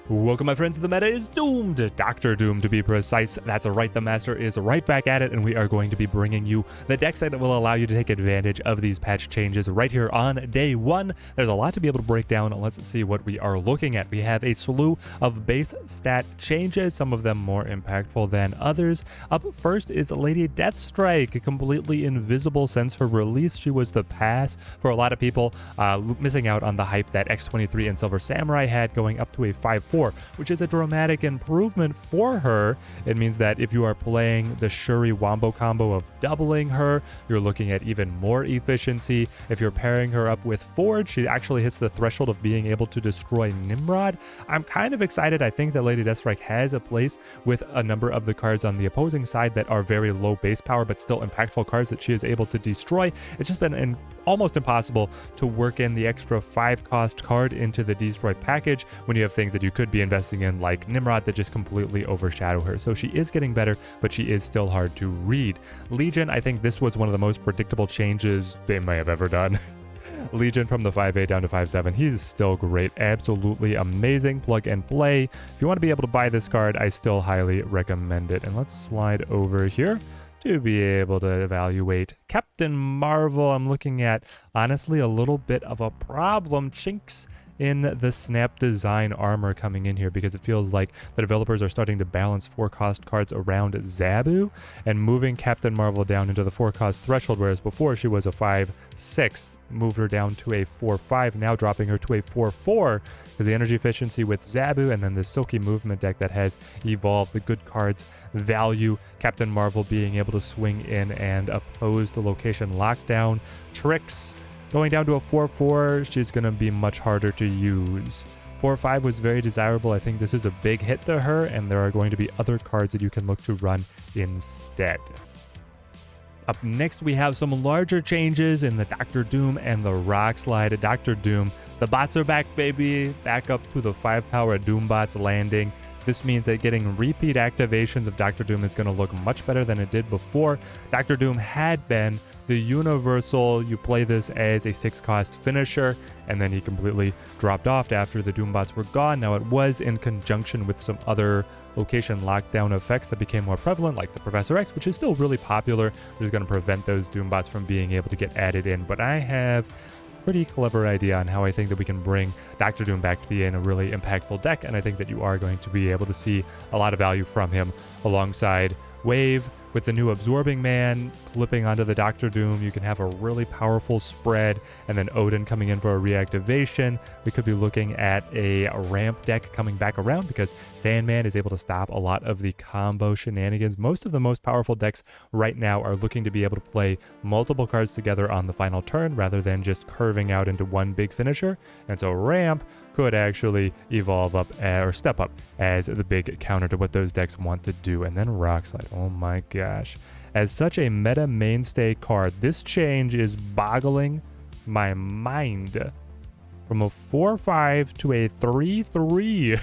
Welcome, my friends. The meta is doomed. Dr. Doom, to be precise. That's right. The master is right back at it, and we are going to be bringing you the deck set that will allow you to take advantage of these patch changes right here on day one. There's a lot to be able to break down. Let's see what we are looking at. We have a slew of base stat changes, some of them more impactful than others. Up first is Lady Deathstrike, completely invisible since her release. She was the pass for a lot of people, missing out on the hype that X23 and Silver Samurai had, going up to a 5/4. Which is a dramatic improvement for her. It means that if you are playing the Shuri Wombo combo of doubling her, you're looking at even more efficiency. If you're pairing her up with Forge, she actually hits the threshold of being able to destroy Nimrod. I'm kind of excited. I think that Lady Deathstrike has a place with a number of the cards on the opposing side that are very low base power but still impactful cards that she is able to destroy. It's just been almost impossible to work in the extra 5-cost card into the destroy package when you have things that you could be investing in like Nimrod that just completely overshadow her. So she is getting better, but she is still hard to read. Legion, I think this was one of the most predictable changes they may have ever done. Legion from the 5/8 down to 5/7. He's still great. Absolutely amazing. Plug and play. If you want to be able to buy this card, I still highly recommend it. And let's slide over here to be able to evaluate Captain Marvel. I'm looking at, honestly, a little bit of a problem. Chinks in the Snap design armor coming in here, because it feels like the developers are starting to balance 4-cost cards around Zabu and moving Captain Marvel down into the 4-cost threshold, whereas before she was a 5/6. Moved her down to a 4/5, now dropping her to a 4/4 because the energy efficiency with Zabu and then the Silky Movement deck that has evolved the good cards value. Captain Marvel being able to swing in and oppose the location lockdown. Tricks going down to a 4/4, she's going to be much harder to use. 4/5 was very desirable. I think this is a big hit to her, and there are going to be other cards that you can look to run instead. Up next, we have some larger changes in the Dr. Doom and the Rockslide. Dr. Doom, the bots are back, baby. Back up to the 5-power Doom bots landing. This means that getting repeat activations of Dr. Doom is going to look much better than it did before. Dr. Doom had been the universal, you play this as a 6-cost finisher, and then he completely dropped off after the Doombots were gone. Now, it was in conjunction with some other location lockdown effects that became more prevalent, like the Professor X, which is still really popular, which is going to prevent those Doombots from being able to get added in. But I have a pretty clever idea on how I think that we can bring Dr. Doom back to be in a really impactful deck, and I think that you are going to be able to see a lot of value from him alongside Wave. With the new Absorbing Man clipping onto the Dr. Doom, you can have a really powerful spread, and then Odin coming in for a reactivation. We could be looking at a ramp deck coming back around because Sandman is able to stop a lot of the combo shenanigans. Most of the most powerful decks right now are looking to be able to play multiple cards together on the final turn rather than just curving out into one big finisher. And so ramp could actually evolve up or step up as the big counter to what those decks want to do. And then Rockslide, oh my gosh. As such a meta mainstay card, this change is boggling my mind. From a 4/5 to a 3/3.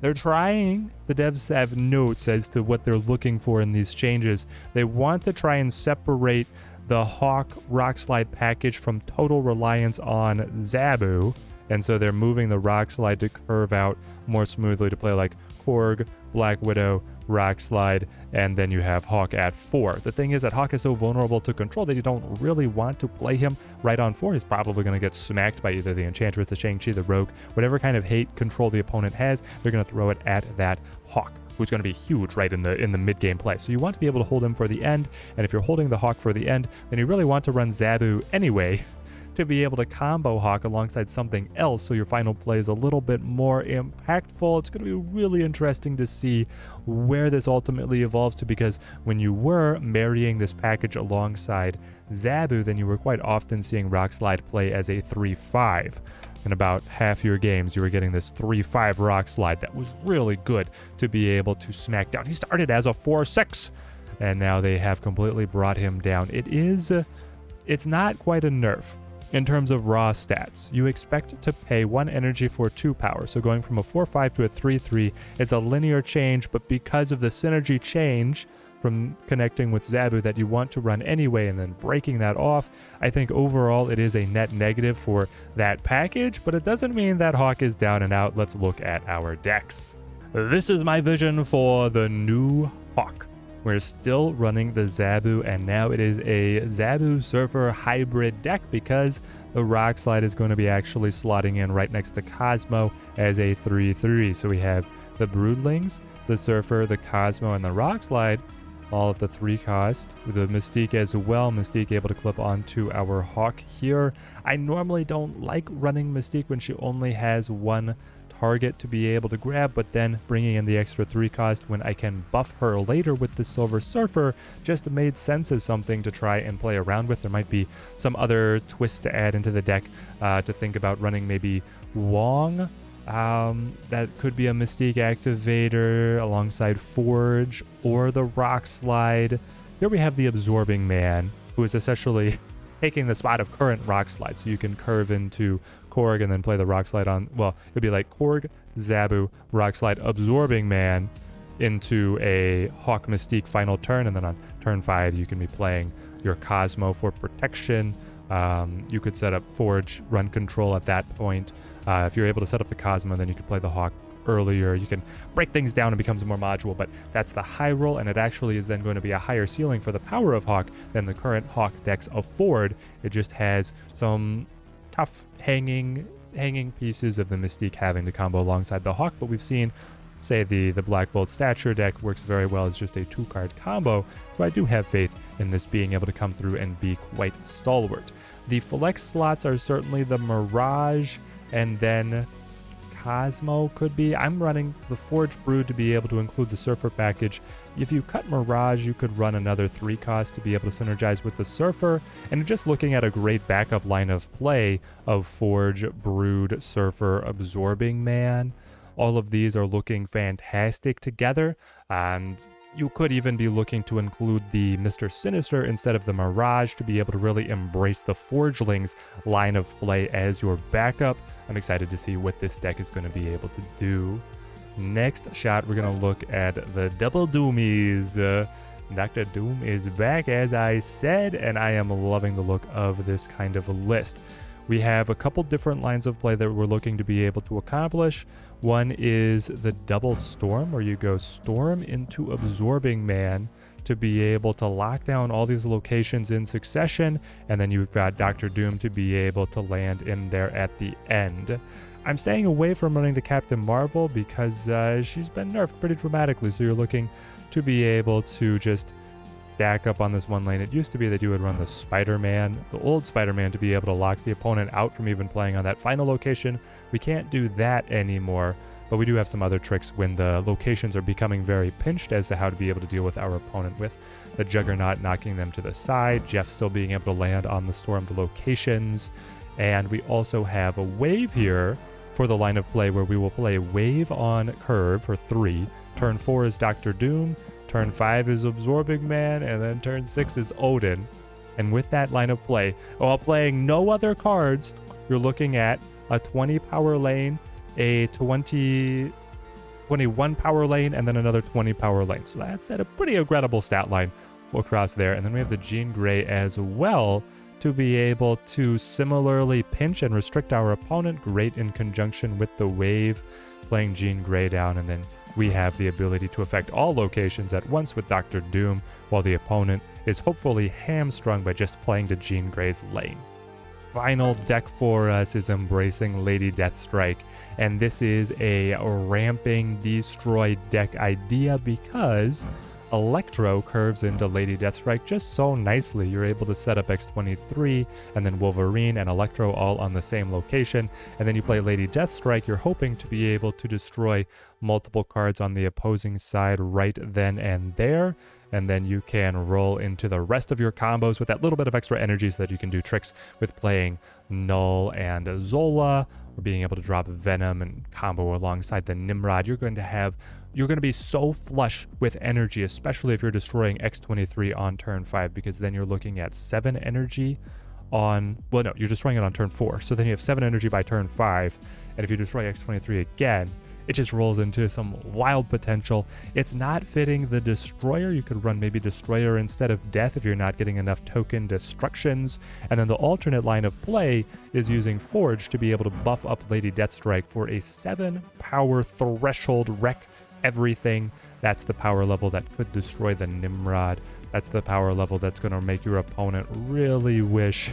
They're trying. The devs have notes as to what they're looking for in these changes. They want to try and separate the Hawk Rockslide package from total reliance on Zabu. And so they're moving the Rockslide to curve out more smoothly to play like Korg, Black Widow, Rockslide, and then you have Hawk at 4. The thing is that Hawk is so vulnerable to control that you don't really want to play him right on 4. He's probably going to get smacked by either the Enchantress, the Shang-Chi, the Rogue. Whatever kind of hate control the opponent has, they're going to throw it at that Hawk, who's going to be huge right in the mid-game play. So you want to be able to hold him for the end, and if you're holding the Hawk for the end, then you really want to run Zabu anyway, to be able to combo Hawk alongside something else so your final play is a little bit more impactful. It's going to be really interesting to see where this ultimately evolves to, because when you were marrying this package alongside Zabu, then you were quite often seeing Rockslide play as a 3/5. In about half your games, you were getting this 3/5 Rockslide that was really good to be able to smack down. He started as a 4/6, and now they have completely brought him down. It's not quite a nerf. In terms of raw stats, you expect to pay 1 energy for 2 power, so going from a 4/5 to a 3/3, it's a linear change, but because of the synergy change from connecting with Zabu that you want to run anyway and then breaking that off. I think overall it is a net negative for that package, but it doesn't mean that Hawk is down and out. Let's look at our decks. This is my vision for the new Hawk. We're still running the Zabu, and now it is a Zabu Surfer hybrid deck because the Rockslide is going to be actually slotting in right next to Cosmo as a 3/3. So we have the Broodlings, the Surfer, the Cosmo, and the Rockslide, all at the 3 cost. With the Mystique as well, Mystique able to clip onto our Hawk here. I normally don't like running Mystique when she only has 1 target to be able to grab, but then bringing in the extra 3 cost when I can buff her later with the Silver Surfer just made sense as something to try and play around with. There might be some other twists to add into the deck to think about running maybe Wong. That could be a Mystique activator alongside Forge or the Rockslide. Here we have the Absorbing Man, who is essentially taking the spot of current Rockslide, so you can curve into Korg and then play the Rockslide on, well, it'd be like Korg, Zabu, Rockslide, Absorbing Man into a Hawk Mystique final turn, and then on turn 5 you can be playing your Cosmo for protection. You could set up Forge run control at that point. If you're able to set up the Cosmo, then you could play the Hawk earlier. You can break things down and becomes more modular, but that's the high roll, and it actually is then going to be a higher ceiling for the power of Hawk than the current Hawk decks afford. It just has some tough hanging pieces of the Mystique having to combo alongside the Hawk, but we've seen, say, the Black Bolt Stature deck works very well as just a 2-card combo, so I do have faith in this being able to come through and be quite stalwart. The flex slots are certainly the Mirage, and then Cosmo could be. I'm running the Forge Brood to be able to include the Surfer package. If you cut Mirage, you could run another 3 cost to be able to synergize with the Surfer, and just looking at a great backup line of play of Forge, Brood, Surfer, Absorbing Man. All of these are looking fantastic together, and you could even be looking to include the Mr. Sinister instead of the Mirage to be able to really embrace the Forgelings line of play as your backup. I'm excited to see what this deck is going to be able to do. Next shot, we're going to look at the Double Doomies. Dr. Doom is back, as I said, and I am loving the look of this kind of a list. We have a couple different lines of play that we're looking to be able to accomplish. One is the Double Storm, where you go Storm into Absorbing Man to be able to lock down all these locations in succession, and then you've got Dr. Doom to be able to land in there at the end. I'm staying away from running the Captain Marvel because she's been nerfed pretty dramatically, so you're looking to be able to just stack up on this one lane. It used to be that you would run the Spider-Man, the old Spider-Man, to be able to lock the opponent out from even playing on that final location. We can't do that anymore, but we do have some other tricks when the locations are becoming very pinched as to how to be able to deal with our opponent, with the Juggernaut knocking them to the side, Jeff still being able to land on the stormed locations, and we also have a Wave here for the line of play where we will play Wave on Curve for 3. Turn 4 is Dr. Doom, turn 5 is Absorbing Man, and then turn 6 is Odin. And with that line of play, while playing no other cards, you're looking at a 20 power lane, a 21 power lane, and then another 20 power lane. So that's at a pretty incredible stat line across there. And then we have the Jean Grey as well to be able to similarly pinch and restrict our opponent. Great in conjunction with the Wave, playing Jean Grey down, and then we have the ability to affect all locations at once with Dr. Doom, while the opponent is hopefully hamstrung by just playing to Jean Grey's lane. Final deck for us is embracing Lady Deathstrike, and this is a ramping destroy deck idea because Electro curves into Lady Deathstrike just so nicely. You're able to set up X-23 and then Wolverine and Electro all on the same location, and then you play Lady Deathstrike. You're hoping to be able to destroy multiple cards on the opposing side right then and there, and then you can roll into the rest of your combos with that little bit of extra energy so that you can do tricks with playing Null and Zola, or being able to drop Venom and combo alongside the Nimrod. You're going to be so flush with energy, especially if you're destroying X-23 on turn 5, because then you're looking at 7 energy on, well, no, you're destroying it on turn 4. So then you have 7 energy by turn 5, and if you destroy X-23 again, it just rolls into some wild potential. It's not fitting the Destroyer. You could run maybe Destroyer instead of Death if you're not getting enough token destructions. And then the alternate line of play is using Forge to be able to buff up Lady Deathstrike for a 7 power threshold wreck everything. That's the power level that could destroy the Nimrod. That's the power level that's going to make your opponent really wish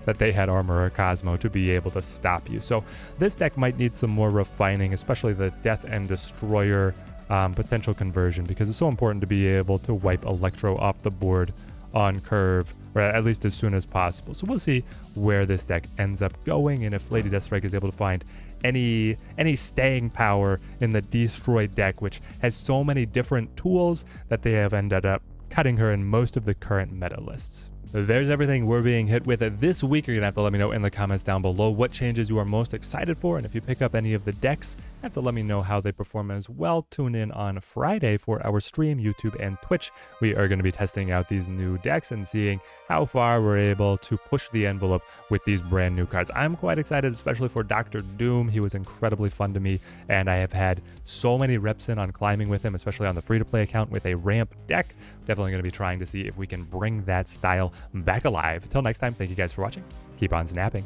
that they had Armor or Cosmo to be able to stop you. So this deck might need some more refining, especially the Death and Destroyer potential conversion, because it's so important to be able to wipe Electro off the board on curve, or at least as soon as possible. So we'll see where this deck ends up going, and if Lady Deathstrike is able to find any staying power in the Destroy deck, which has so many different tools that they have ended up cutting her in most of the current meta lists. There's everything we're being hit with this week. You're gonna have to let me know in the comments down below what changes you are most excited for, and if you pick up any of the decks, you have to let me know how they perform as well. Tune in on Friday for our stream, YouTube and Twitch. We are going to be testing out these new decks and seeing how far we're able to push the envelope with these brand new cards. I'm quite excited, especially for Dr. Doom. He was incredibly fun to me, and I have had so many reps in on climbing with him, especially on the free-to-play account with a ramp deck. Definitely going to be trying to see if we can bring that style back alive. Until next time, thank you guys for watching. Keep on snapping.